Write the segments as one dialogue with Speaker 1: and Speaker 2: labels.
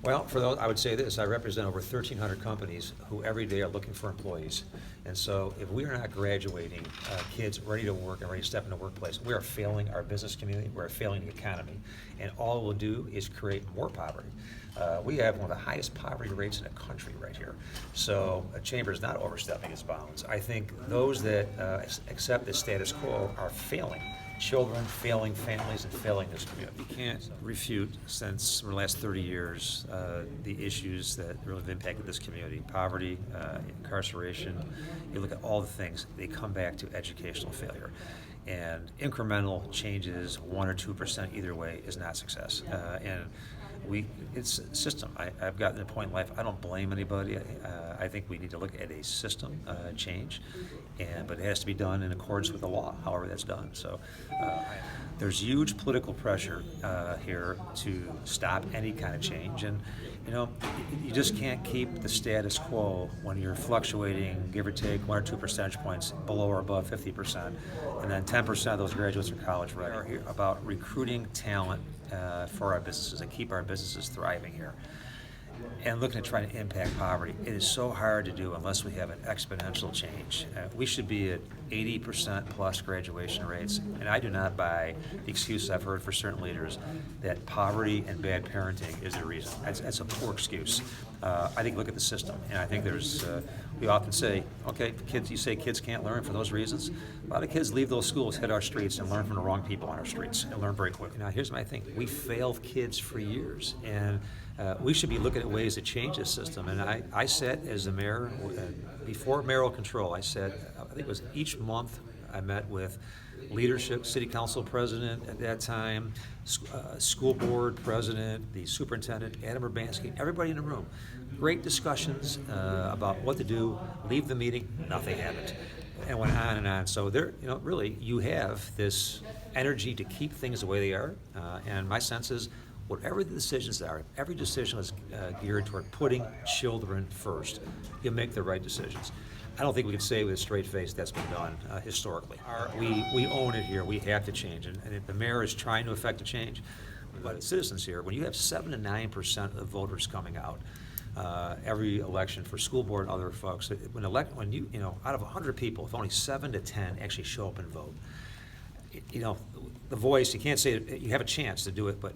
Speaker 1: Well, for those, I would say this, I represent over 1,300 companies who every day are looking for employees. And so if we are not graduating kids ready to work and ready to step in the workplace, we are failing our business community, we're failing the economy. And all it will do is create more poverty. We have one of the highest poverty rates in the country right here. So a chamber is not overstepping its bounds. I think those that accept the status quo are failing children, failing families, and failing this community. You can't refute, since the last 30 years, the issues that really have impacted this community. Poverty, incarceration, you look at all the things, they come back to educational failure. And incremental changes, 1 or 2% either way, is not success. It's a system. I've gotten to a point in life, I don't blame anybody. I think we need to look at a system change, but it has to be done in accordance with the law, however that's done. So there's huge political pressure here to stop any kind of change. And you just can't keep the status quo when you're fluctuating, give or take 1 or 2 percentage points below or above 50%, and then 10% of those graduates are college ready. We're here about recruiting talent for our businesses and keep our businesses thriving here. And looking at trying to impact poverty, it is so hard to do unless we have an exponential change. We should be at 80% plus graduation rates, and I do not buy the excuse I've heard for certain leaders that poverty and bad parenting is the reason. That's a poor excuse. I think look at the system, and I think we often say, okay, you say kids can't learn for those reasons. A lot of kids leave those schools, hit our streets, and learn from the wrong people on our streets, and learn very quickly. Now, here's my thing. We failed kids for years, and we should be looking at ways to change this system. And I said, as the mayor, before mayoral control, I said, I think it was each month I met with leadership, city council president at that time, school board president, the superintendent, Adam Urbanski, everybody in the room. Great discussions about what to do. Leave the meeting, nothing happened. And went on and on. So there, really, you have this energy to keep things the way they are. And my sense is, whatever the decisions are, every decision is geared toward putting children first. You'll make the right decisions. I don't think we can say with a straight face that's been done historically. We own it here. We have to change. And if the mayor is trying to effect a change, but citizens here, when you have 7 to 9% of voters coming out every election for school board and other folks, when out of 100 people, if only 7 to 10 actually show up and vote, the voice, you can't say you have a chance to do it, but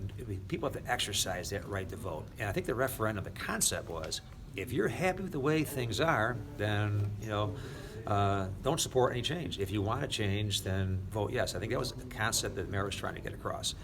Speaker 1: people have to exercise that right to vote. And I think the referendum, the concept was, if you're happy with the way things are, then, don't support any change. If you want to change, then vote yes. I think that was the concept that the mayor was trying to get across.